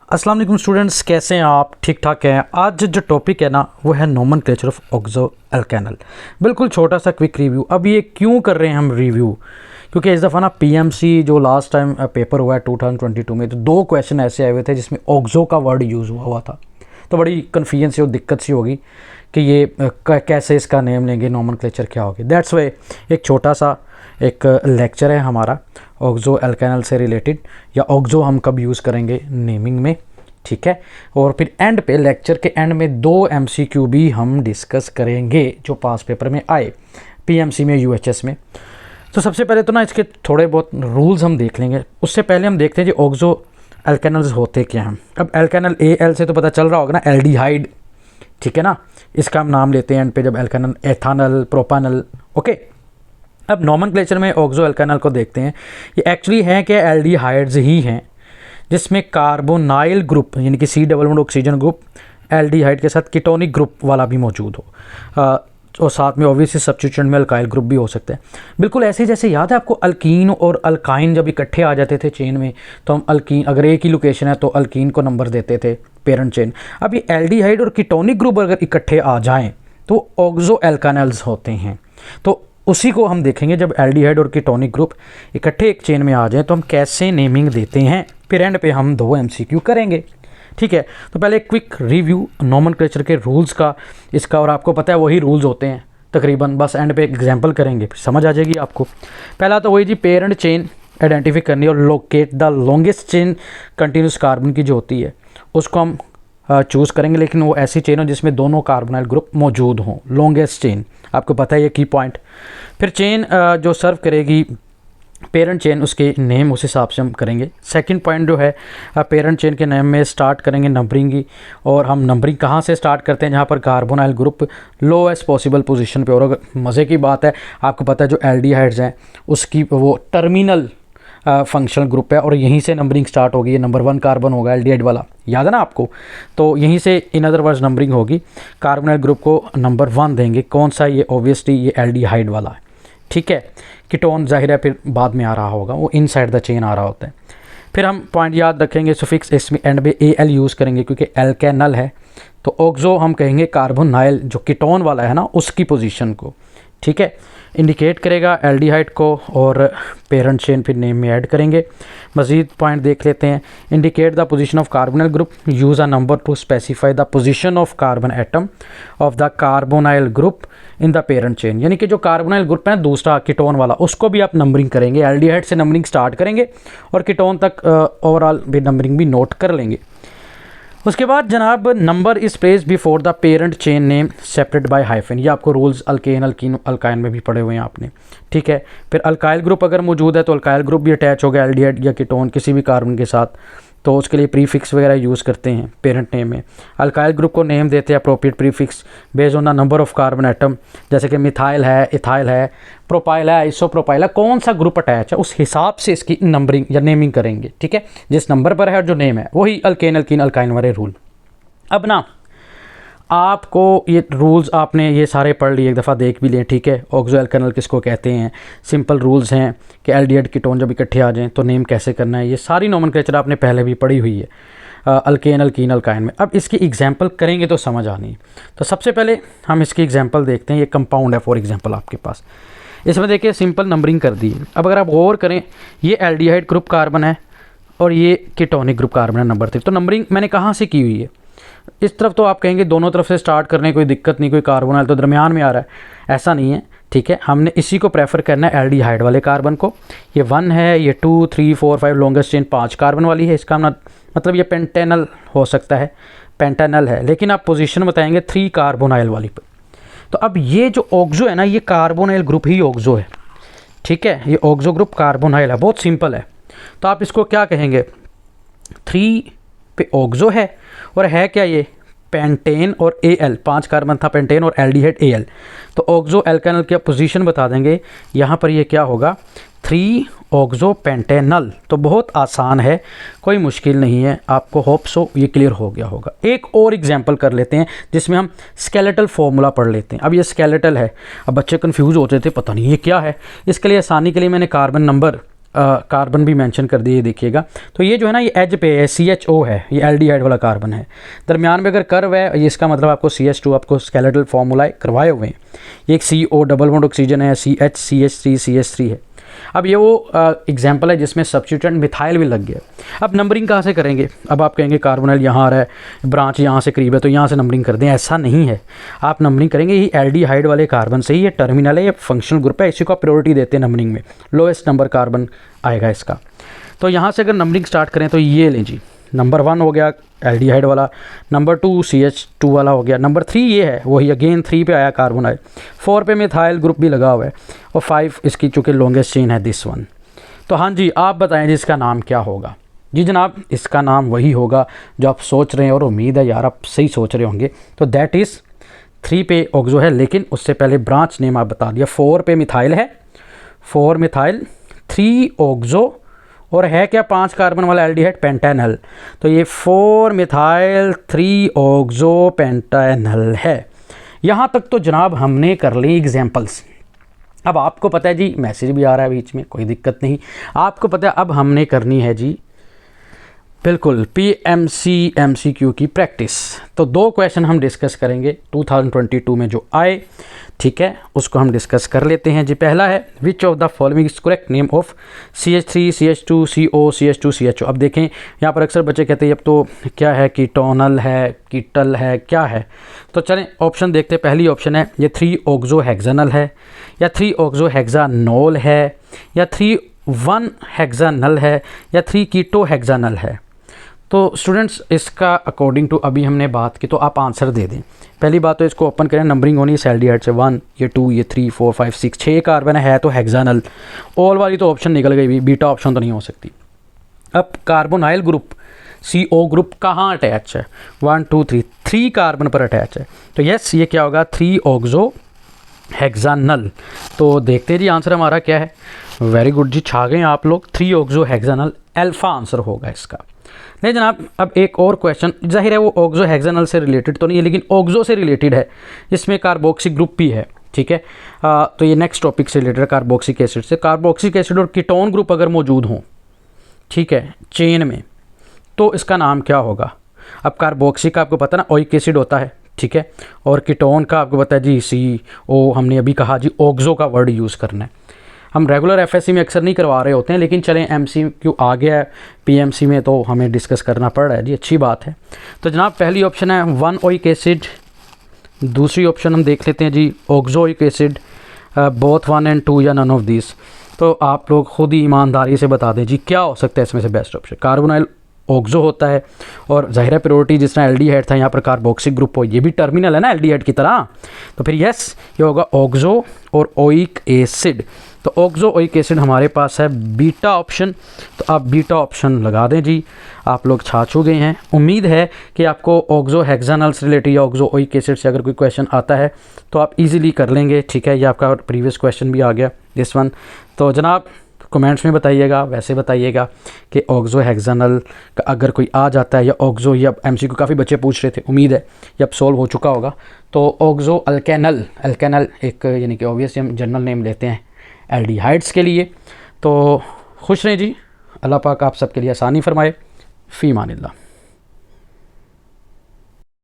अस्सलाम वालेकुम स्टूडेंट्स, कैसे हैं आप? ठीक ठाक हैं। आज जो टॉपिक है ना वो है नोमेनक्लेचर ऑफ ऑक्सो एल्केनल। बिल्कुल छोटा सा क्विक रिव्यू। अब ये क्यों कर रहे हैं हम रिव्यू? क्योंकि इस दफ़ा ना पीएमसी जो लास्ट टाइम पेपर हुआ है 2022 में, तो 2 क्वेश्चन ऐसे आए हुए थे जिसमें ऑक्सो का वर्ड यूज़ हुआ था। तो बड़ी कन्फ्यूजन सी और दिक्कत सी होगी कि ये कैसे इसका नेम लेंगे, नोमेनक्लेचर क्या होगी। दैट्स वाई एक छोटा सा एक लेक्चर है हमारा ऑक्सो एल्केनल से रिलेटेड, या ऑक्सो हम कब यूज़ करेंगे नेमिंग में, ठीक है। और फिर एंड पे, लेक्चर के एंड में 2 MCQ भी हम डिस्कस करेंगे जो पास पेपर में आए, पीएमसी में, यूएचएस में। तो सबसे पहले तो ना इसके थोड़े बहुत रूल्स हम देख लेंगे। उससे पहले हम देखते हैं कि ऑक्सो एल्केनल्स होते क्या हैं। अब एल्केनल AL से तो पता चल रहा होगा ना, एल्डिहाइड, ठीक है ना। इसका हम नाम लेते हैं एंड पे जब एल्केनल, एथानल, प्रोपानल, ओके। अब नोमेनक्लेचर में ऑक्सो एल्केनल को देखते हैं। ये एक्चुअली हैं कि एल्डिहाइड्स ही हैं जिसमें कार्बोनाइल ग्रुप यानी कि C double bond oxygen group aldehyde के साथ कीटोनिक ग्रुप वाला भी मौजूद हो, और साथ में ऑब्वियसली सब्स्टिट्यूएंट में अल्काइल ग्रुप भी हो सकते हैं। बिल्कुल ऐसे जैसे याद है आपको अल्कीन और अल्काइन जब इकट्ठे आ जाते थे चेन में, तो हम अल्कीन, अगर एक ही लोकेशन है तो अल्कीन को नंबर देते थे पेरेंट चेन। अब ये एल्डिहाइड और कीटोनिक ग्रुप अगर इकट्ठे आ जाएँ तो ऑक्सो एल्केनल्स होते हैं। तो उसी को हम देखेंगे, जब एल्डिहाइड और कीटोनिक ग्रुप इकट्ठे एक चेन में आ जाएं तो हम कैसे नेमिंग देते हैं। फिर एंड पे हम 2 MCQ करेंगे, ठीक है। तो पहले क्विक रिव्यू नोमेनक्लेचर के रूल्स का, इसका, और आपको पता है वही रूल्स होते हैं तकरीबन, बस एंड पे एग्जांपल करेंगे, फिर समझ आ जाएगी आपको। पहला तो वही जी, पेरेंट चेन आइडेंटिफाई करनी और locate the longest chain continuous carbon की जो होती है उसको हम चूज़ करेंगे, लेकिन वो ऐसी चेन हो जिसमें दोनों कार्बोनाइल ग्रुप मौजूद हों, लॉन्गेस्ट चेन, आपको पता है ये की पॉइंट। फिर चेन जो सर्व करेगी पेरेंट चेन, उसके नेम उस हिसाब से हम करेंगे। सेकंड पॉइंट जो है, पेरेंट चेन के नेम में स्टार्ट करेंगे नंबरिंग की, और हम नंबरिंग कहाँ से स्टार्ट करते हैं, जहाँ पर carbonyl group lowest possible position पे। और अगर मज़े की बात है, आपको पता है जो एल्डिहाइड्स हैं उसकी वो टर्मिनल फंक्शनल ग्रुप है, और यहीं से नंबरिंग स्टार्ट होगी। ये नंबर 1 कार्बन होगा एल्डिहाइड वाला, याद है ना आपको। तो यहीं से इन अदर वर्ड्स नंबरिंग होगी, कार्बोनाइल ग्रुप को नंबर 1 देंगे। कौन सा? ये ऑब्वियसली ये एल्डिहाइड वाला है, ठीक है। कीटोन जाहिर है फिर बाद में आ रहा होगा, वो इनसाइड द चेन आ रहा होता है। फिर हम पॉइंट याद रखेंगे, सुफिक्स इसमें एंड में AL यूज़ करेंगे क्योंकि एल्केनल है। तो ऑक्सो हम कहेंगे कार्बोनाइल जो कीटोन वाला है ना उसकी पोजीशन को, ठीक है, इंडिकेट करेगा एल्डिहाइड को, और पेरेंट चेन फिर नेम में ऐड करेंगे। मज़ीद पॉइंट देख लेते हैं। Indicate the position of carbonyl group, use a number two specify the position of carbon atom of the carbonyl group in the parent chain. यानी कि जो कार्बोनाइल ग्रुप है ना दूसरा कीटोन वाला, उसको भी आप नंबरिंग करेंगे। एल्डिहाइड से नंबरिंग स्टार्ट करेंगे और कीटोन तक ओवरऑल भी नंबरिंग भी नोट कर लेंगे। उसके बाद जनाब, number is place before the parent chain name separate by hyphen. ये आपको रूल्स अल्केन, अल्कीन, अल्काइन में भी पढ़े हुए हैं आपने, ठीक है। फिर अल्काइल ग्रुप अगर मौजूद है तो अल्काइल ग्रुप भी अटैच होगा एल्डिहाइड या कीटोन किसी भी कार्बन के साथ, तो उसके लिए प्रीफिक्स वगैरह यूज़ करते हैं पेरेंट नेम में। अल्काइल ग्रुप को नेम देते हैं appropriate prefix based on the number of carbon atom, जैसे कि मिथाइल है, इथाइल है, प्रोपाइल है, आइसोप्रोपाइल है, कौन सा ग्रुप अटैच है उस हिसाब से इसकी नंबरिंग या नेमिंग करेंगे, ठीक है। जिस नंबर पर है और जो नेम है वही अल्केन, अल्कीन, अल्काइन वाले रूल। अब ना आपको ये रूल्स आपने ये सारे पढ़ लिए, एक दफ़ा देख भी लें, ठीक है। ऑक्सो एल्केनल किसको कहते हैं, सिंपल रूल्स हैं कि एल्डिहाइड कीटोन जब इकट्ठे आ जाएं तो नेम कैसे करना है, ये सारी नोमेनक्लेचर आपने पहले भी पढ़ी हुई है अल्केन, अल्कीन, अल्काइन में। अब इसकी एग्जांपल करेंगे तो समझ आनी है। तो सबसे पहले हम इसकी एग्जांपल देखते हैं। ये कंपाउंड है फॉर एग्जांपल आपके पास, इसमें देखिए सिंपल नंबरिंग कर दी है। अब अगर आप गौर करें, ये एल्डिहाइड ग्रुप कार्बन है और ये कीटोनिक ग्रुप कार्बन है नंबर 3। तो नंबरिंग मैंने कहाँ से की हुई है? इस तरफ तो आप कहेंगे दोनों तरफ से स्टार्ट करने कोई दिक्कत नहीं, कोई कार्बोनाइल तो दरमियान में आ रहा है, ऐसा नहीं है, ठीक है। हमने इसी को प्रेफर करना है एल्डिहाइड वाले कार्बन को। ये 1 है, ये 2, 3, 4, 5 लॉन्गेस्ट चेन 5 कार्बन वाली है। इसका मतलब ये पेंटेनल हो सकता है, पेंटेनल है, लेकिन आप पोजीशन बताएंगे 3 कार्बोनाइल वाली पर। तो अब ये जो ऑक्सो है ना, ये कार्बोनाइल ग्रुप ही ऑक्सो है, ठीक है। ये ऑक्सो ग्रुप कार्बोनाइल है, बहुत सिंपल है। तो आप इसको क्या कहेंगे, 3 पे ऑक्सो है, और है क्या ये पेंटेन और AL, 5 कार्बन था पेंटेन और एल्डिहाइड AL। तो ऑक्सो एल्केनल की पोजीशन बता देंगे, यहाँ पर ये क्या होगा, 3 ऑक्सो पेंटेनल। तो बहुत आसान है, कोई मुश्किल नहीं है, आपको होप सो ये क्लियर हो गया होगा। एक और एग्जांपल कर लेते हैं जिसमें हम स्केलेटल फॉर्मूला पढ़ लेते हैं। अब ये स्केलेटल है, अब बच्चे कंफ्यूज होते थे, पता नहीं ये क्या है। इसके लिए आसानी के लिए मैंने कार्बन नंबर कार्बन भी मेंशन कर दिए, देखिएगा। तो ये जो है ना, ये एज पे है, CHO है, ये एल्डिहाइड वाला कार्बन है। दरमियान में अगर कर्व है, ये इसका मतलब आपको CH2 आपको स्केलेटल फॉर्मूला करवाए हुए हैं। ये एक CO डबल बॉन्ड ऑक्सीजन है, CH CH3 CH3 है। अब ये वो एग्जाम्पल है जिसमें सब्स्टिट्यूएंट मिथाइल भी लग गया। अब नंबरिंग कहाँ से करेंगे? अब आप कहेंगे कार्बोनाइल यहाँ आ रहा है, ब्रांच यहाँ से करीब है तो यहाँ से नंबरिंग कर दें। ऐसा नहीं है, आप नंबरिंग करेंगे ये एल्डिहाइड वाले कार्बन से ही। ये टर्मिनल है, ये फंक्शनल ग्रुप है, इसी को आप प्रायोरिटी देते हैं नंबरिंग में। लोएस्ट नंबर कार्बन आएगा इसका। तो यहाँ से अगर नंबरिंग स्टार्ट करें तो ये लें जी, नंबर 1 हो गया एल्डिहाइड वाला, नंबर 2 CH2 वाला हो गया, नंबर 3 ये है वही, अगेन 3 पे आया कार्बोनाइल, 4 पे मिथाइल ग्रुप भी लगा हुआ है, और 5 इसकी चूँकि लॉन्गेस्ट चेन है दिस वन। तो हाँ जी, आप बताएं जी इसका नाम क्या होगा? जी जनाब, इसका नाम वही होगा जो आप सोच रहे हैं, और उम्मीद है यार आप सही सोच रहे होंगे। तो दैट इज़ 3 पे ऑक्सो है, लेकिन उससे पहले ब्रांच नेम आप बता दिया। 4 पे मिथाइल है, 4 मिथाइल, 3 ऑक्सो, और है क्या 5 कार्बन वाला एल्डिहाइड, पेंटानल। तो ये 4 मिथाइल 3 ऑक्सो पेंटानल है। यहाँ तक तो जनाब हमने कर ली एग्जाम्पल्स। अब आपको पता है जी, मैसेज भी आ रहा है बीच में, कोई दिक्कत नहीं। आपको पता है अब हमने करनी है जी बिल्कुल PMC MCQ की प्रैक्टिस। तो 2 क्वेश्चन हम डिस्कस करेंगे 2022 में जो आए, ठीक है, उसको हम डिस्कस कर लेते हैं जी। पहला है which of the following is correct name of CH3 CH2 CO CH2 CHO। अब देखें यहाँ पर अक्सर बच्चे कहते हैं अब तो क्या है, कीटोनल है, कीटल है, क्या है? तो चलें ऑप्शन देखते हैं। पहली ऑप्शन है ये 3 ऑक्सो हेक्सानल है, या 3 ऑक्सो हेक्सानोल है, या 3 हेक्सानल है, या 3 कीटो हेक्सानल है। तो स्टूडेंट्स इसका अकॉर्डिंग टू अभी हमने बात की, तो आप आंसर दे दें। पहली बात तो इसको ओपन करें, नंबरिंग होनी है एल्डिहाइड से, 1 ये 2 ये 3 4 5 6 6 कार्बन है तो हेक्सानल। ऑल वाली तो ऑप्शन निकल गई, बीटा ऑप्शन तो नहीं हो सकती। अब कार्बोनाइल ग्रुप CO ग्रुप कहाँ अटैच है? 1 2 3 कार्बन पर अटैच है। तो यस, ये क्या होगा, 3 ऑक्सो हेक्सानल। तो देखते हैं जी आंसर हमारा क्या है। वेरी गुड जी, छा गए आप लोग। 3 ऑक्सो हेक्सानल अल्फा आंसर होगा इसका। नहीं जनाब, अब एक और क्वेश्चन, जाहिर है वो ऑक्सो हेक्सानल से रिलेटेड तो नहीं है, लेकिन ऑक्सो से रिलेटेड है, इसमें कार्बोक्सिक ग्रुप भी है, ठीक है। तो ये नेक्स्ट टॉपिक से रिलेटेड है, कार्बोक्सिक एसिड से। कार्बोक्सिक एसिड और कीटोन ग्रुप अगर मौजूद हों, ठीक है, चेन में, तो इसका नाम क्या होगा? अब कार्बोक्सिक का आपको पता ना ओइक एसिड होता है, ठीक है, और कीटोन का आपको पता है जी CO। हमने अभी कहा जी ऑक्सो का वर्ड यूज़ करना है। हम रेगुलर FSC में अक्सर नहीं करवा रहे होते हैं, लेकिन चलें MCQ आ गया है PMC में तो हमें डिस्कस करना पड़ रहा है जी, अच्छी बात है। तो जनाब पहली ऑप्शन है 1 ओइक एसिड, दूसरी ऑप्शन हम देख लेते हैं जी ऑक्सोइक एसिड, बोथ 1 and 2 या नन ऑफ दिस। तो आप लोग खुद ही ईमानदारी से बता दें जी क्या हो सकता है इसमें से बेस्ट ऑप्शन। कार्बोनाइल ऑक्सो होता है, और ज़ाहिर है प्रायोरिटी जिस तरह एल्डिहाइड था यहाँ पर कार्बोक्सिक ग्रुप हो, ये भी टर्मिनल है ना एल्डिहाइड की तरह। तो फिर यस, ये होगा ऑक्सो और ओइक एसिड। तो ऑक्सो ओइक एसिड हमारे पास है बीटा ऑप्शन। तो आप बीटा ऑप्शन लगा दें जी, आप लोग छा छू गए हैं। उम्मीद है कि आपको ऑक्सो हेक्सानल से रिलेटेड या ऑक्सो ओइक एसिड से अगर कोई क्वेश्चन आता है तो आप इजीली कर लेंगे, ठीक है। ये आपका प्रीवियस क्वेश्चन भी आ गया दिस वन। तो जनाब कमेंट्स में बताइएगा, वैसे बताइएगा कि ऑक्सो हेक्सानल का अगर कोई आ जाता है, या ऑक्सो, या MCQ काफ़ी बच्चे पूछ रहे थे, उम्मीद है ये अब सॉल्व हो चुका होगा। तो ऑक्सो अल्केनल, अल्केनल एक यानी कि ऑब्वियसली हम जनरल नेम लेते हैं एल्डिहाइड्स के लिए। तो खुश रहें जी, अल्लाह पाक आप सबके लिए आसानी फरमाए। फ़ी मानिल्लाह।